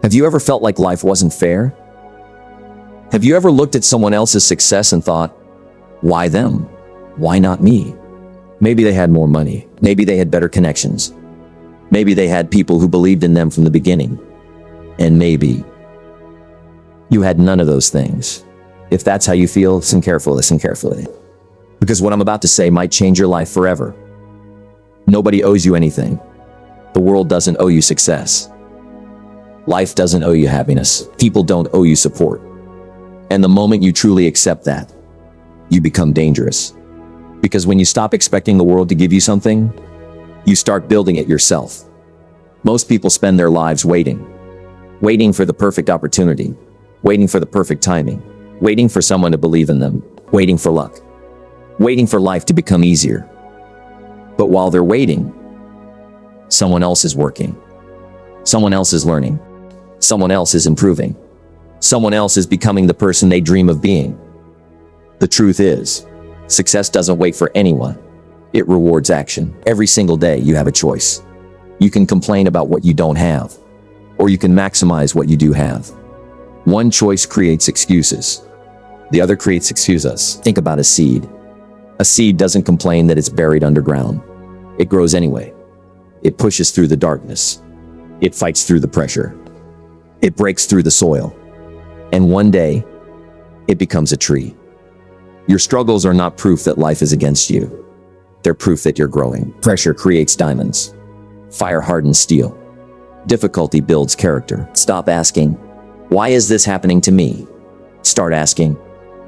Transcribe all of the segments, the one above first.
Have you ever felt like life wasn't fair? Have you ever looked at someone else's success and thought, why them? Why not me? Maybe they had more money. Maybe they had better connections. Maybe they had people who believed in them from the beginning. And maybe you had none of those things. If that's how you feel, listen carefully. Because what I'm about to say might change your life forever. Nobody owes you anything. The world doesn't owe you success. Life doesn't owe you happiness. People don't owe you support. And the moment you truly accept that, you become dangerous. Because when you stop expecting the world to give you something, you start building it yourself. Most people spend their lives waiting for the perfect opportunity, waiting for the perfect timing, waiting for someone to believe in them, waiting for luck, waiting for life to become easier. But while they're waiting, someone else is working. Someone else is learning. Someone else is improving. Someone else is becoming the person they dream of being. The truth is, success doesn't wait for anyone. It rewards action. Every single day you have a choice. You can complain about what you don't have, or you can maximize what you do have. One choice creates excuses. The other creates excuses. Think about a seed. A seed doesn't complain that it's buried underground. It grows anyway. It pushes through the darkness. It fights through the pressure. It breaks through the soil. And one day, it becomes a tree. Your struggles are not proof that life is against you. They're proof that you're growing. Pressure creates diamonds. Fire hardens steel. Difficulty builds character. Stop asking, why is this happening to me? Start asking,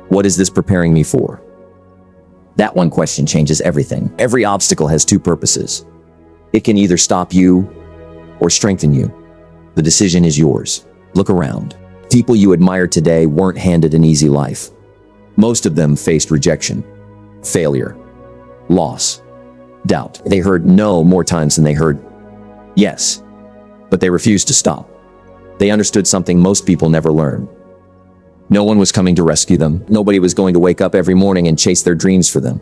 what is this preparing me for? That one question changes everything. Every obstacle has two purposes. It can either stop you or strengthen you. The decision is yours. Look around. People you admire today weren't handed an easy life. Most of them faced rejection, failure, loss, doubt. They heard no more times than they heard yes, but they refused to stop. They understood something most people never learn. No one was coming to rescue them. Nobody was going to wake up every morning and chase their dreams for them.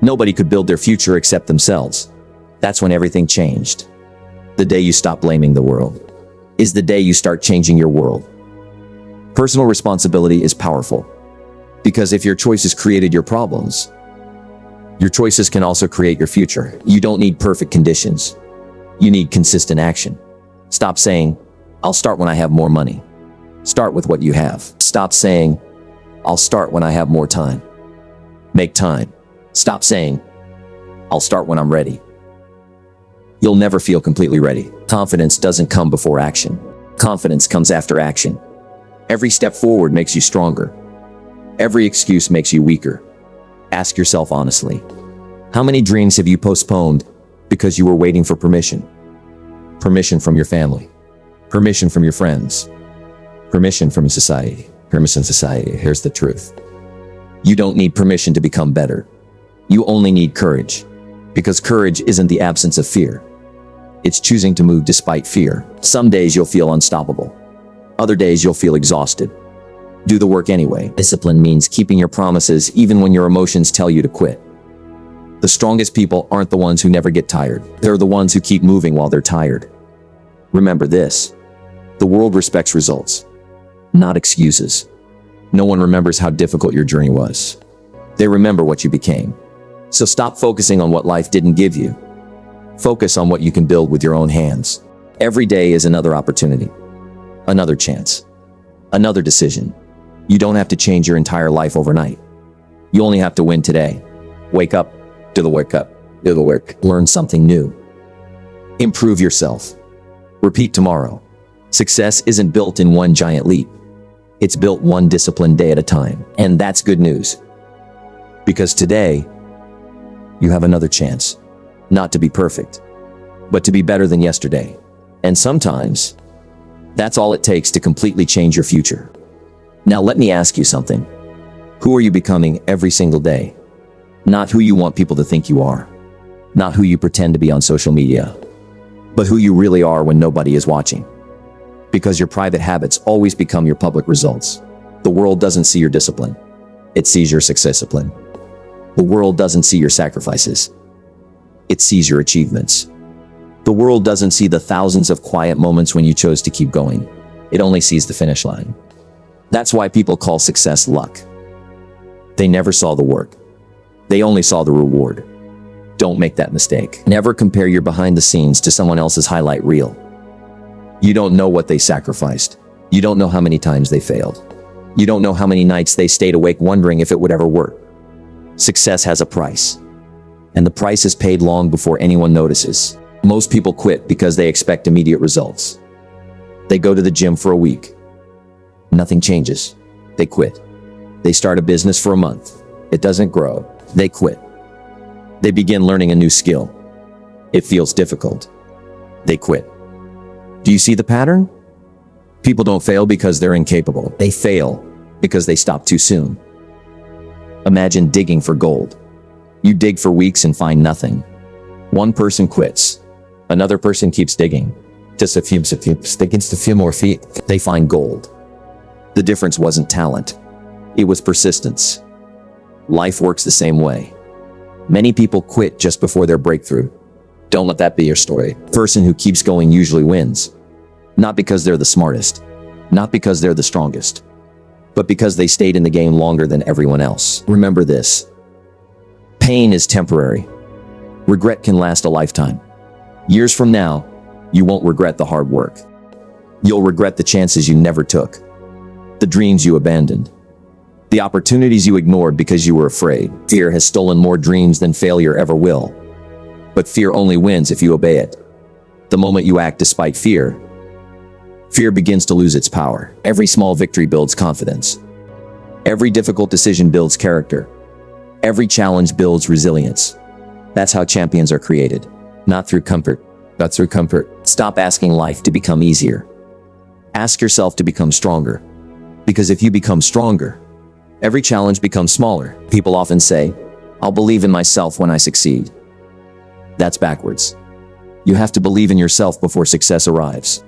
Nobody could build their future except themselves. That's when everything changed. The day you stop blaming the world is the day you start changing your world. Personal responsibility is powerful, because if your choices created your problems, your choices can also create your future. You don't need perfect conditions. You need consistent action. Stop saying, I'll start when I have more money. Start with what you have. Stop saying, I'll start when I have more time. Make time. Stop saying, I'll start when I'm ready. You'll never feel completely ready. Confidence doesn't come before action. Confidence comes after action. Every step forward makes you stronger. Every excuse makes you weaker. Ask yourself honestly, how many dreams have you postponed because you were waiting for permission? Permission from your family. Permission from your friends. Permission from society. Permission from society. Here's the truth. You don't need permission to become better. You only need courage. Because courage isn't the absence of fear. It's choosing to move despite fear. Some days you'll feel unstoppable. Other days you'll feel exhausted. Do the work anyway. Discipline means keeping your promises even when your emotions tell you to quit. The strongest people aren't the ones who never get tired. They're the ones who keep moving while they're tired. Remember this. The world respects results, not excuses. No one remembers how difficult your journey was. They remember what you became. So stop focusing on what life didn't give you. Focus on what you can build with your own hands. Every day is another opportunity, another chance, another decision. You don't have to change your entire life overnight. You only have to win today. Wake up, do the work, learn something new. Improve yourself. Repeat tomorrow. Success isn't built in one giant leap. It's built one disciplined day at a time. And that's good news. Because today, you have another chance. Not to be perfect, but to be better than yesterday. And sometimes, that's all it takes to completely change your future. Now let me ask you something. Who are you becoming every single day? Not who you want people to think you are. Not who you pretend to be on social media. But who you really are when nobody is watching. Because your private habits always become your public results. The world doesn't see your discipline. It sees your success discipline. The world doesn't see your sacrifices. It sees your achievements. The world doesn't see the thousands of quiet moments when you chose to keep going. It only sees the finish line. That's why people call success luck. They never saw the work. They only saw the reward. Don't make that mistake. Never compare your behind the scenes to someone else's highlight reel. You don't know what they sacrificed. You don't know how many times they failed. You don't know how many nights they stayed awake wondering if it would ever work. Success has a price. And the price is paid long before anyone notices. Most people quit because they expect immediate results. They go to the gym for a week. Nothing changes. They quit. They start a business for a month. It doesn't grow. They quit. They begin learning a new skill. It feels difficult. They quit. Do you see the pattern? People don't fail because they're incapable. They fail because they stop too soon. Imagine digging for gold. You dig for weeks and find nothing. One person quits. Another person keeps digging. Just a few more feet. They find gold. The difference wasn't talent. It was persistence. Life works the same way. Many people quit just before their breakthrough. Don't let that be your story. The person who keeps going usually wins. Not because they're the smartest. Not because they're the strongest. But because they stayed in the game longer than everyone else. Remember this. Pain is temporary. Regret can last a lifetime. Years from now, you won't regret the hard work. You'll regret the chances you never took. The dreams you abandoned. The opportunities you ignored because you were afraid. Fear has stolen more dreams than failure ever will. But fear only wins if you obey it. The moment you act despite fear, fear begins to lose its power. Every small victory builds confidence. Every difficult decision builds character. Every challenge builds resilience. That's how champions are created. Not through comfort, but through comfort. Stop asking life to become easier. Ask yourself to become stronger. Because if you become stronger, every challenge becomes smaller. People often say, "I'll believe in myself when I succeed." That's backwards. You have to believe in yourself before success arrives.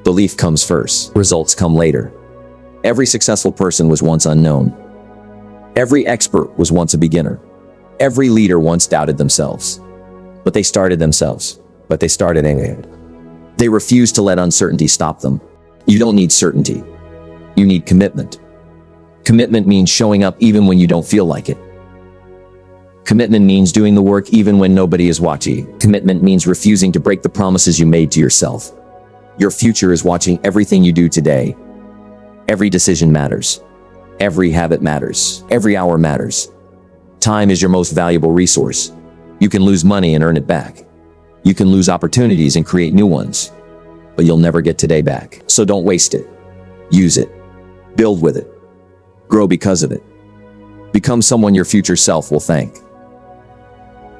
Belief comes first. Results come later. Every successful person was once unknown. Every expert was once a beginner. Every leader once doubted themselves. But they started themselves. But they started anyway. They refused to let uncertainty stop them. You don't need certainty. You need commitment. Commitment means showing up even when you don't feel like it. Commitment means doing the work even when nobody is watching. Commitment means refusing to break the promises you made to yourself. Your future is watching everything you do today. Every decision matters. Every habit matters. Every hour matters. Time is your most valuable resource. You can lose money and earn it back. You can lose opportunities and create new ones. But you'll never get today back. So don't waste it. Use it. Build with it. Grow because of it. Become someone your future self will thank.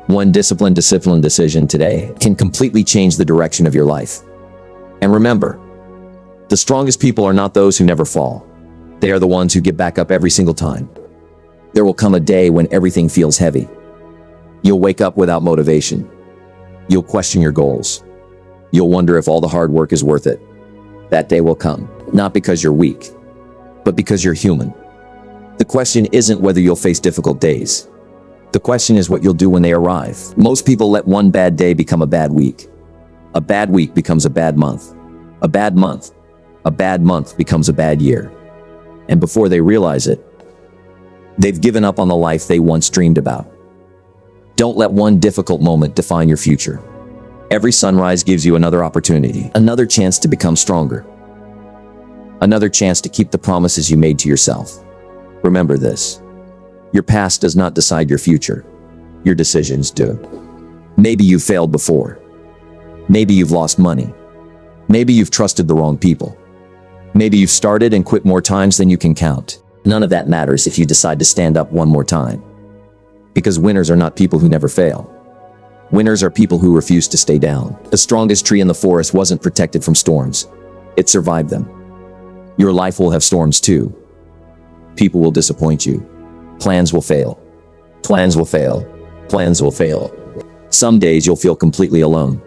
One disciplined decision today can completely change the direction of your life. And remember, the strongest people are not those who never fall. They are the ones who get back up every single time. There will come a day when everything feels heavy. You'll wake up without motivation. You'll question your goals. You'll wonder if all the hard work is worth it. That day will come, not because you're weak, but because you're human. The question isn't whether you'll face difficult days. The question is what you'll do when they arrive. Most people let one bad day become a bad week. A bad week becomes a bad month. A bad month becomes a bad year. And before they realize it, they've given up on the life they once dreamed about. Don't let one difficult moment define your future. Every sunrise gives you another opportunity, another chance to become stronger, another chance to keep the promises you made to yourself. Remember this. Your past does not decide your future. Your decisions do. Maybe you've failed before. Maybe you've lost money. Maybe you've trusted the wrong people. Maybe you've started and quit more times than you can count. None of that matters if you decide to stand up one more time. Because winners are not people who never fail. Winners are people who refuse to stay down. The strongest tree in the forest wasn't protected from storms. It survived them. Your life will have storms too. People will disappoint you. Plans will fail. Plans will fail. Plans will fail. Some days you'll feel completely alone.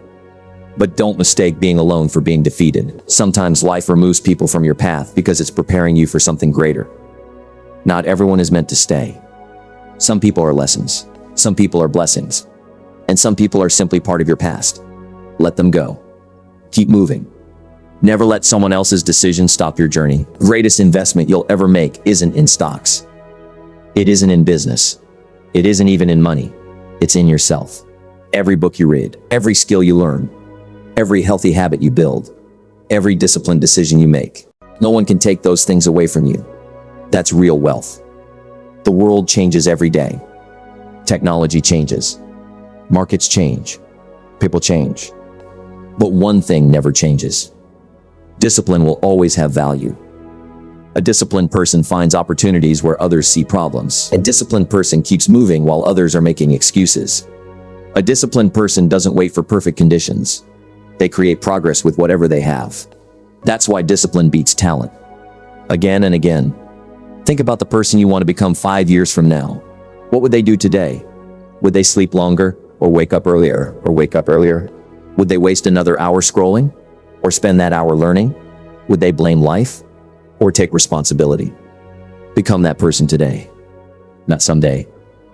But don't mistake being alone for being defeated. Sometimes life removes people from your path because it's preparing you for something greater. Not everyone is meant to stay. Some people are lessons. Some people are blessings. And some people are simply part of your past. Let them go. Keep moving. Never let someone else's decision stop your journey. Greatest investment you'll ever make isn't in stocks. It isn't in business. It isn't even in money. It's in yourself. Every book you read, every skill you learn, every healthy habit you build, every disciplined decision you make. No one can take those things away from you. That's real wealth. The world changes every day. Technology changes. Markets change. People change. But one thing never changes. Discipline will always have value. A disciplined person finds opportunities where others see problems. A disciplined person keeps moving while others are making excuses. A disciplined person doesn't wait for perfect conditions. They create progress with whatever they have. That's why discipline beats talent. Again and again. Think about the person you want to become 5 years from now. What would they do today? Would they sleep longer or wake up earlier Would they waste another hour scrolling or spend that hour learning? Would they blame life or take responsibility? Become that person today. Not someday.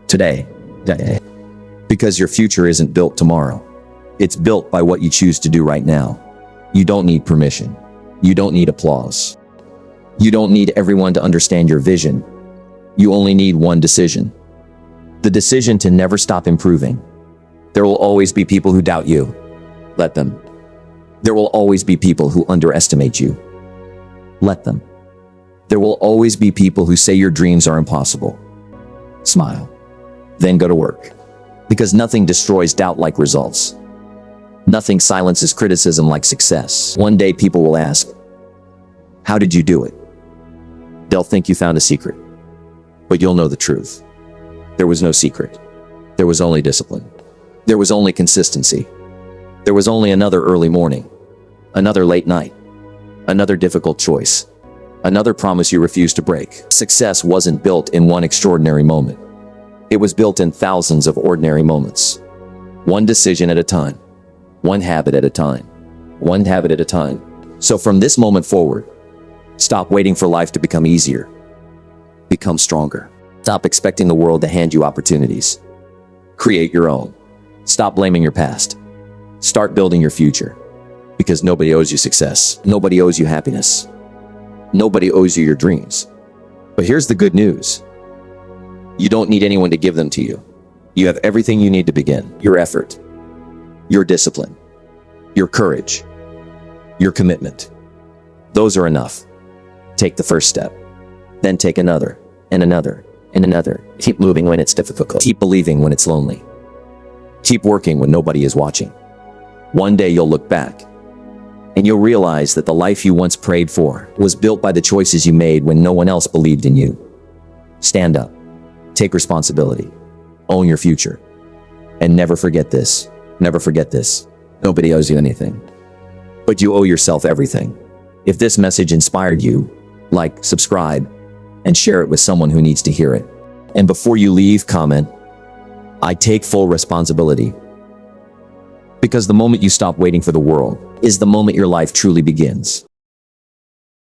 Today. Because your future isn't built tomorrow. It's built by what you choose to do right now. You don't need permission. You don't need applause. You don't need everyone to understand your vision. You only need one decision. The decision to never stop improving. There will always be people who doubt you. Let them. There will always be people who underestimate you. Let them. There will always be people who say your dreams are impossible. Smile. Then go to work. Because nothing destroys doubt like results. Nothing silences criticism like success. One day people will ask, how did you do it? They'll think you found a secret. But you'll know the truth. There was no secret. There was only discipline. There was only consistency. There was only another early morning. Another late night. Another difficult choice. Another promise you refused to break. Success wasn't built in one extraordinary moment. It was built in thousands of ordinary moments. One decision at a time. One habit at a time. One habit at a time. So from this moment forward, stop waiting for life to become easier. Become stronger. Stop expecting the world to hand you opportunities. Create your own. Stop blaming your past. Start building your future. Because nobody owes you success. Nobody owes you happiness. Nobody owes you your dreams. But here's the good news. You don't need anyone to give them to you. You have everything you need to begin. Your effort. Your discipline. Your courage. Your commitment. Those are enough. Take the first step. Then take another, and another, and another. Keep moving when it's difficult. Keep believing when it's lonely. Keep working when nobody is watching. One day you'll look back, and you'll realize that the life you once prayed for was built by the choices you made when no one else believed in you. Stand up. Take responsibility. Own your future. And never forget this. Never forget this. Nobody owes you anything. But you owe yourself everything. If this message inspired you, like, subscribe, and share it with someone who needs to hear it. And before you leave, comment, I take full responsibility. Because the moment you stop waiting for the world is the moment your life truly begins.